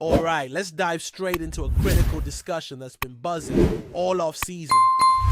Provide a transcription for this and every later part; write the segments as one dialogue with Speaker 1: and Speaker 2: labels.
Speaker 1: Alright, let's dive straight into a critical discussion that's been buzzing all off season.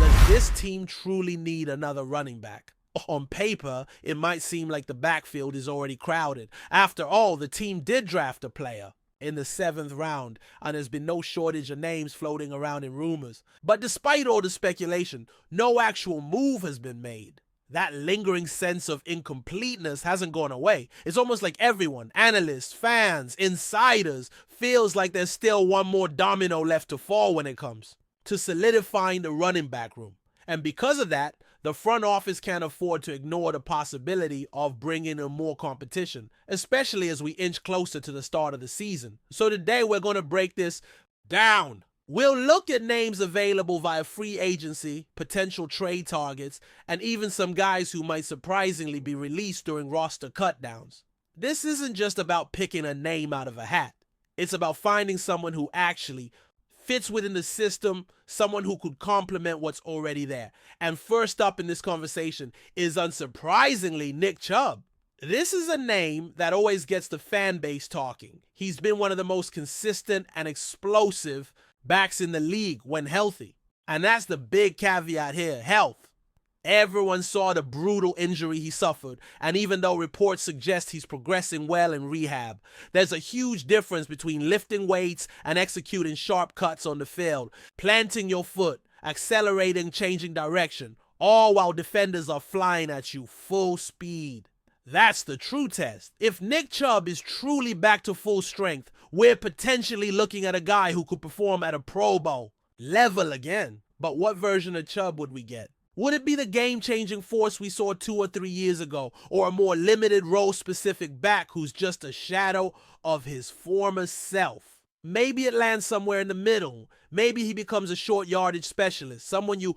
Speaker 1: Does this team truly need another running back? On paper, it might seem like the backfield is already crowded. After all, the team did draft a player in the 7th round, and there's been no shortage of names floating around in rumors. But despite all the speculation, no actual move has been made. That lingering sense of incompleteness hasn't gone away. It's almost like everyone, analysts, fans, insiders, feels like there's still one more domino left to fall when it comes to solidifying the running back room. And because of that, the front office can't afford to ignore the possibility of bringing in more competition, especially as we inch closer to the start of the season. So today we're going to break this down. We'll look at names available via free agency, potential trade targets, and even some guys who might surprisingly be released during roster cutdowns. This isn't just about picking a name out of a hat. It's about finding someone who actually fits within the system, someone who could complement what's already there. And first up in this conversation is, unsurprisingly, Nick Chubb. This is a name that always gets the fan base talking. He's been one of the most consistent and explosive backs in the league when healthy. And that's the big caveat here, health. Everyone saw the brutal injury he suffered, and even though reports suggest he's progressing well in rehab, there's a huge difference between lifting weights and executing sharp cuts on the field, planting your foot, accelerating, changing direction, all while defenders are flying at you full speed. That's the true test. If Nick Chubb is truly back to full strength, we're potentially looking at a guy who could perform at a Pro Bowl level again. But what version of Chubb would we get? Would it be the game-changing force we saw 2 or 3 years ago, or a more limited role-specific back who's just a shadow of his former self? Maybe it lands somewhere in the middle. Maybe he becomes a short yardage specialist, someone you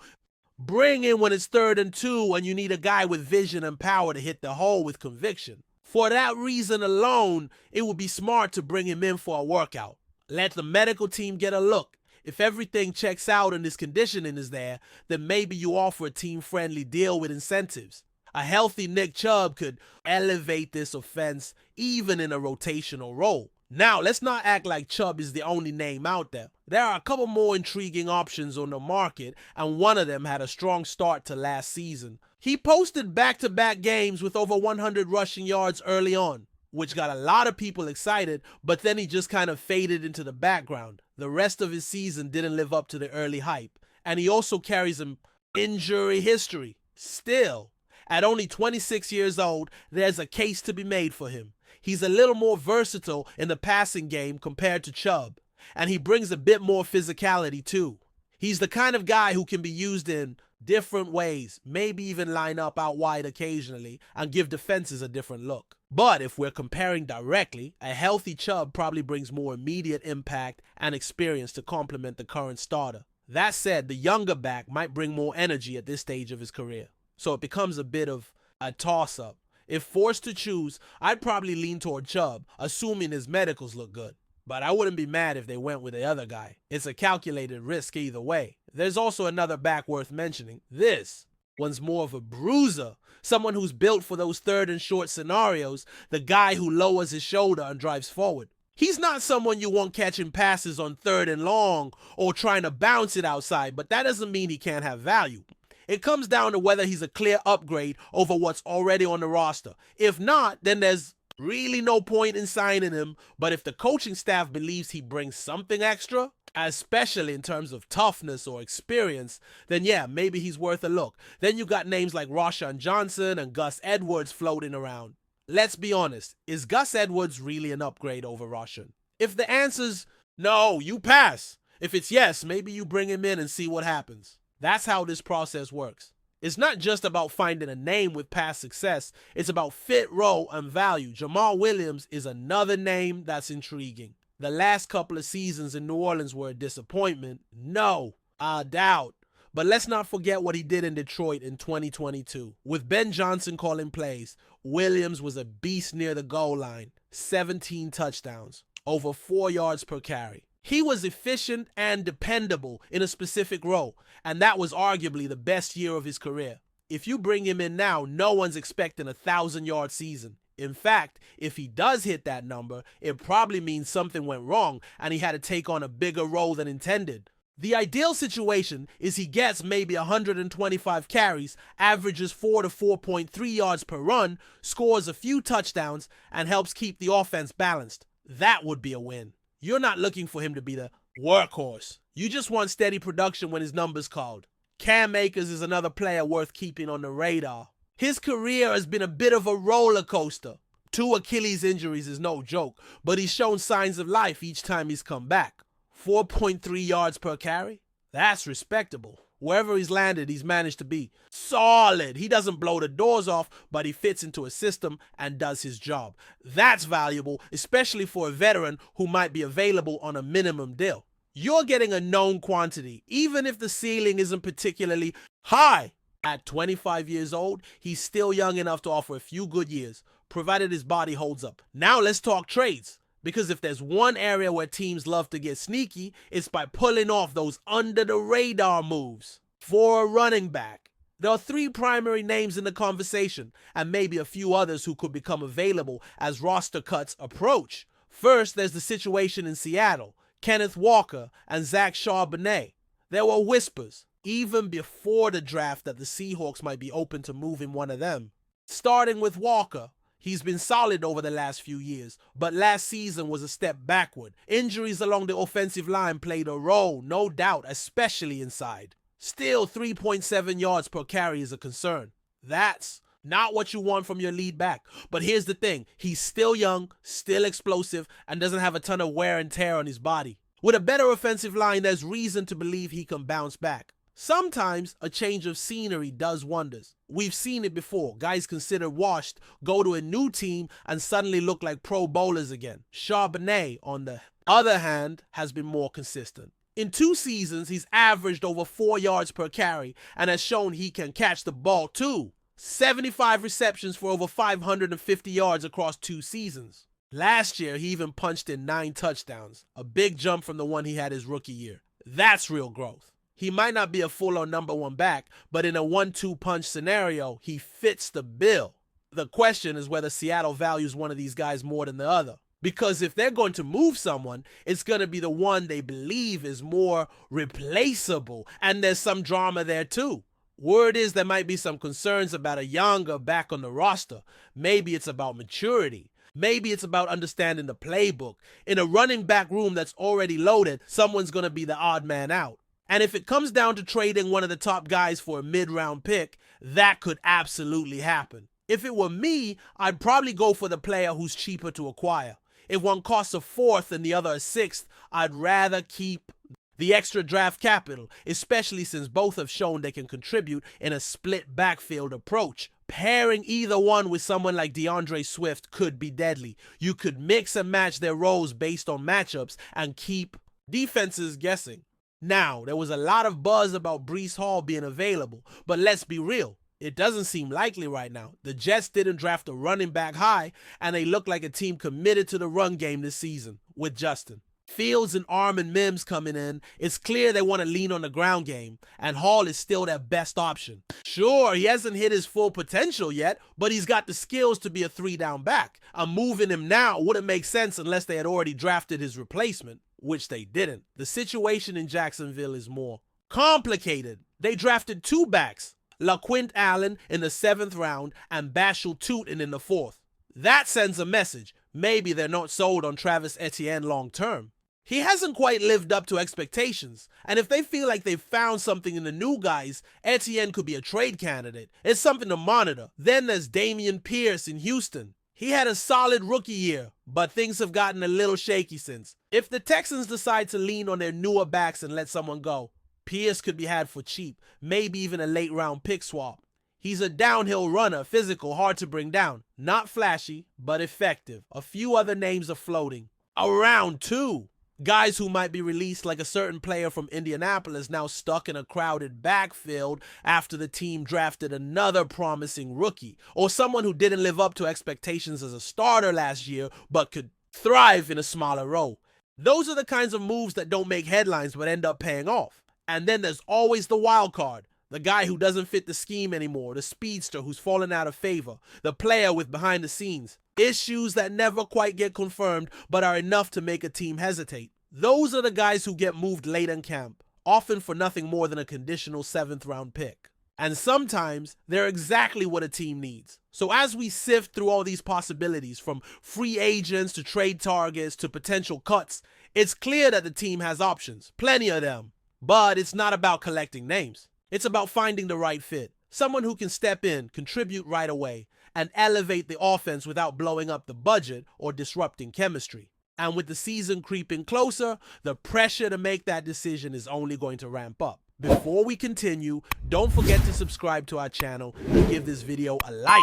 Speaker 1: bring in when it's 3rd and 2 and you need a guy with vision and power to hit the hole with conviction. For that reason alone, it would be smart to bring him in for a workout. Let the medical team get a look. If everything checks out and his conditioning is there, then maybe you offer a team-friendly deal with incentives. A healthy Nick Chubb could elevate this offense even in a rotational role. Now, let's not act like Chubb is the only name out there. There are a couple more intriguing options on the market, and one of them had a strong start to last season. He posted back-to-back games with over 100 rushing yards early on, which got a lot of people excited, but then he just kind of faded into the background. The rest of his season didn't live up to the early hype, and he also carries an injury history. Still, at only 26 years old, there's a case to be made for him. He's a little more versatile in the passing game compared to Chubb, and he brings a bit more physicality too. He's the kind of guy who can be used in different ways, maybe even line up out wide occasionally and give defenses a different look. But if we're comparing directly, a healthy Chubb probably brings more immediate impact and experience to complement the current starter. That said, the younger back might bring more energy at this stage of his career, so it becomes a bit of a toss-up. If forced to choose, I'd probably lean toward Chubb, assuming his medicals look good. But I wouldn't be mad if they went with the other guy. It's a calculated risk either way. There's also another back worth mentioning. This one's more of a bruiser, someone who's built for those 3rd and short scenarios, the guy who lowers his shoulder and drives forward. He's not someone you want catching passes on 3rd and long or trying to bounce it outside, but that doesn't mean he can't have value. It comes down to whether he's a clear upgrade over what's already on the roster. If not, then there's really no point in signing him, but if the coaching staff believes he brings something extra, especially in terms of toughness or experience, then yeah, maybe he's worth a look. Then you got names like Roshan Johnson and Gus Edwards floating around. Let's be honest, is Gus Edwards really an upgrade over Roshan? If the answer's no, you pass. If it's yes, maybe you bring him in and see what happens. That's how this process works. It's not just about finding a name with past success, it's about fit, role, and value. Jamal Williams is another name that's intriguing. The last couple of seasons in New Orleans were a disappointment. No, I doubt. But let's not forget what he did in Detroit in 2022. With Ben Johnson calling plays, Williams was a beast near the goal line. 17 touchdowns, over 4 yards per carry. He was efficient and dependable in a specific role, and that was arguably the best year of his career. If you bring him in now, no one's expecting a 1,000-yard season. In fact, if he does hit that number, it probably means something went wrong and he had to take on a bigger role than intended. The ideal situation is he gets maybe 125 carries, averages 4 to 4.3 yards per run, scores a few touchdowns, and helps keep the offense balanced. That would be a win. You're not looking for him to be the workhorse. You just want steady production when his number's called. Cam Akers is another player worth keeping on the radar. His career has been a bit of a roller coaster. 2 Achilles injuries is no joke, but he's shown signs of life each time he's come back. 4.3 yards per carry? That's respectable. Wherever he's landed, he's managed to be solid. He doesn't blow the doors off, but he fits into a system and does his job. That's valuable, especially for a veteran who might be available on a minimum deal. You're getting a known quantity, even if the ceiling isn't particularly high. At 25 years old, he's still young enough to offer a few good years, provided his body holds up. Now let's talk trades. Because if there's one area where teams love to get sneaky, it's by pulling off those under-the-radar moves. For a running back, there are 3 primary names in the conversation, and maybe a few others who could become available as roster cuts approach. First, there's the situation in Seattle, Kenneth Walker and Zach Charbonnet. There were whispers, even before the draft, that the Seahawks might be open to moving one of them. Starting with Walker, he's been solid over the last few years, but last season was a step backward. Injuries along the offensive line played a role, no doubt, especially inside. Still, 3.7 yards per carry is a concern. That's not what you want from your lead back. But here's the thing, he's still young, still explosive, and doesn't have a ton of wear and tear on his body. With a better offensive line, there's reason to believe he can bounce back. Sometimes a change of scenery does wonders. We've seen it before. Guys considered washed go to a new team and suddenly look like pro bowlers again. Charbonnet, on the other hand, has been more consistent. In 2 seasons, he's averaged over 4 yards per carry and has shown he can catch the ball too. 75 receptions for over 550 yards across 2 seasons. Last year, he even punched in 9 touchdowns, a big jump from the one he had his rookie year. That's real growth. He might not be a full-on number 1 back, but in a 1-2 punch scenario, he fits the bill. The question is whether Seattle values one of these guys more than the other. Because if they're going to move someone, it's going to be the one they believe is more replaceable, and there's some drama there too. Word is there might be some concerns about a younger back on the roster. Maybe it's about maturity. Maybe it's about understanding the playbook. In a running back room that's already loaded, someone's going to be the odd man out. And if it comes down to trading one of the top guys for a mid-round pick, that could absolutely happen. If it were me, I'd probably go for the player who's cheaper to acquire. If one costs a 4th and the other a 6th, I'd rather keep the extra draft capital, especially since both have shown they can contribute in a split backfield approach. Pairing either one with someone like DeAndre Swift could be deadly. You could mix and match their roles based on matchups and keep defenses guessing. Now, there was a lot of buzz about Breece Hall being available, but let's be real. It doesn't seem likely right now. The Jets didn't draft a running back high, and they look like a team committed to the run game this season with Justin. Fields and Armin Mims coming in, it's clear they want to lean on the ground game, and Hall is still their best option. Sure, he hasn't hit his full potential yet, but he's got the skills to be a 3-down back. Moving him now wouldn't make sense unless they had already drafted his replacement, which they didn't. The situation in Jacksonville is more complicated. They drafted 2 backs, LaQuint Allen in the 7th round and Bashal Tutin in the 4th. That sends a message. Maybe they're not sold on Travis Etienne long term. He hasn't quite lived up to expectations, and if they feel like they've found something in the new guys, Etienne could be a trade candidate. It's something to monitor. Then there's Dameon Pierce in Houston. He had a solid rookie year, but things have gotten a little shaky since. If the Texans decide to lean on their newer backs and let someone go, Pierce could be had for cheap, maybe even a late-round pick swap. He's a downhill runner, physical, hard to bring down. Not flashy, but effective. A few other names are floating. Around too. Guys who might be released, like a certain player from Indianapolis now stuck in a crowded backfield after the team drafted another promising rookie, or someone who didn't live up to expectations as a starter last year but could thrive in a smaller role. Those are the kinds of moves that don't make headlines but end up paying off. And then there's always the wild card, The guy who doesn't fit the scheme anymore, the speedster who's fallen out of favor, the player with behind the scenes issues that never quite get confirmed but are enough to make a team hesitate. Those are the guys who get moved late in camp, often for nothing more than a conditional 7th round pick. And sometimes they're exactly what a team needs. So as we sift through all these possibilities, from free agents to trade targets to potential cuts, it's clear that the team has options, plenty of them. But it's not about collecting names. It's about finding the right fit, someone who can step in, contribute right away, and elevate the offense without blowing up the budget or disrupting chemistry. And with the season creeping closer, the pressure to make that decision is only going to ramp up. Before we continue, don't forget to subscribe to our channel and give this video a like.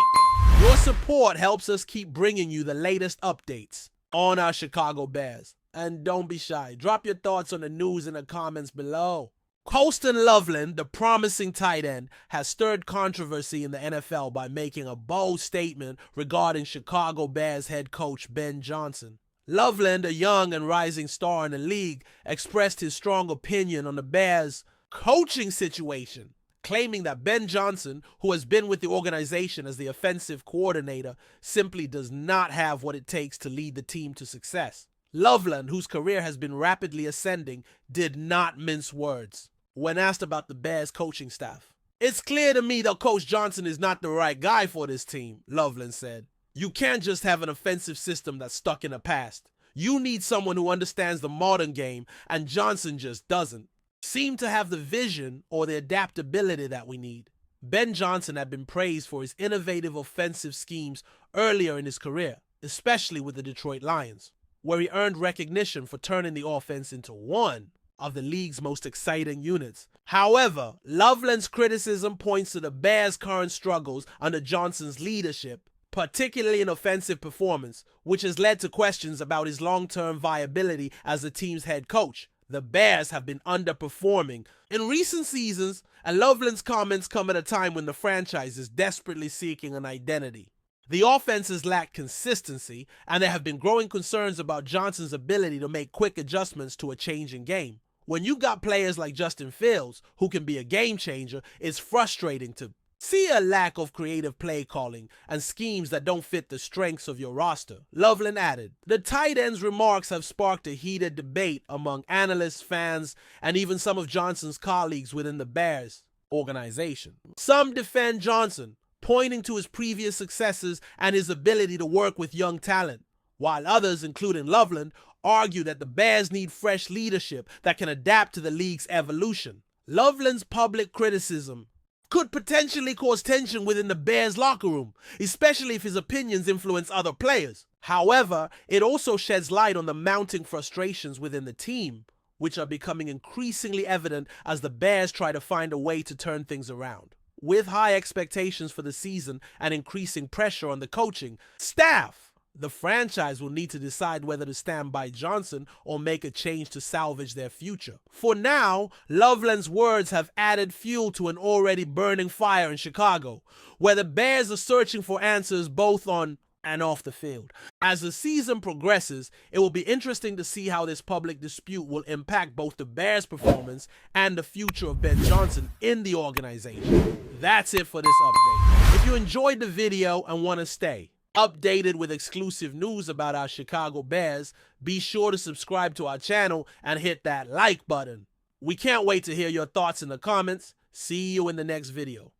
Speaker 1: Your support helps us keep bringing you the latest updates on our Chicago Bears. And don't be shy, drop your thoughts on the news in the comments below. Colston Loveland, the promising tight end, has stirred controversy in the NFL by making a bold statement regarding Chicago Bears head coach Ben Johnson. Loveland, a young and rising star in the league, expressed his strong opinion on the Bears' coaching situation, claiming that Ben Johnson, who has been with the organization as the offensive coordinator, simply does not have what it takes to lead the team to success. Loveland, whose career has been rapidly ascending, did not mince words when asked about the Bears' coaching staff. "It's clear to me that Coach Johnson is not the right guy for this team," Loveland said. "You can't just have an offensive system that's stuck in the past. You need someone who understands the modern game, and Johnson just doesn't seem to have the vision or the adaptability that we need." Ben Johnson had been praised for his innovative offensive schemes earlier in his career, especially with the Detroit Lions, where he earned recognition for turning the offense into one of the league's most exciting units. However, Loveland's criticism points to the Bears' current struggles under Johnson's leadership, particularly in offensive performance, which has led to questions about his long-term viability as the team's head coach. The Bears have been underperforming in recent seasons, and Loveland's comments come at a time when the franchise is desperately seeking an identity. The offense has lacked consistency, and there have been growing concerns about Johnson's ability to make quick adjustments to a changing game. When you got players like Justin Fields, who can be a game changer, it's frustrating to see a lack of creative play calling and schemes that don't fit the strengths of your roster, Loveland added. The tight end's remarks have sparked a heated debate among analysts, fans, and even some of Johnson's colleagues within the Bears organization. Some defend Johnson, pointing to his previous successes and his ability to work with young talent, while others, including Loveland, argue that the Bears need fresh leadership that can adapt to the league's evolution. Loveland's public criticism could potentially cause tension within the Bears locker room, especially if his opinions influence other players. However, it also sheds light on the mounting frustrations within the team, which are becoming increasingly evident as the Bears try to find a way to turn things around. With high expectations for the season and increasing pressure on the coaching staff, the franchise will need to decide whether to stand by Johnson or make a change to salvage their future. For now, Loveland's words have added fuel to an already burning fire in Chicago, where the Bears are searching for answers both on and off the field. As the season progresses, it will be interesting to see how this public dispute will impact both the Bears' performance and the future of Ben Johnson in the organization. That's it for this update. If you enjoyed the video and want to stay updated with exclusive news about our Chicago Bears, be sure to subscribe to our channel and hit that like button. We can't wait to hear your thoughts in the comments. See you in the next video.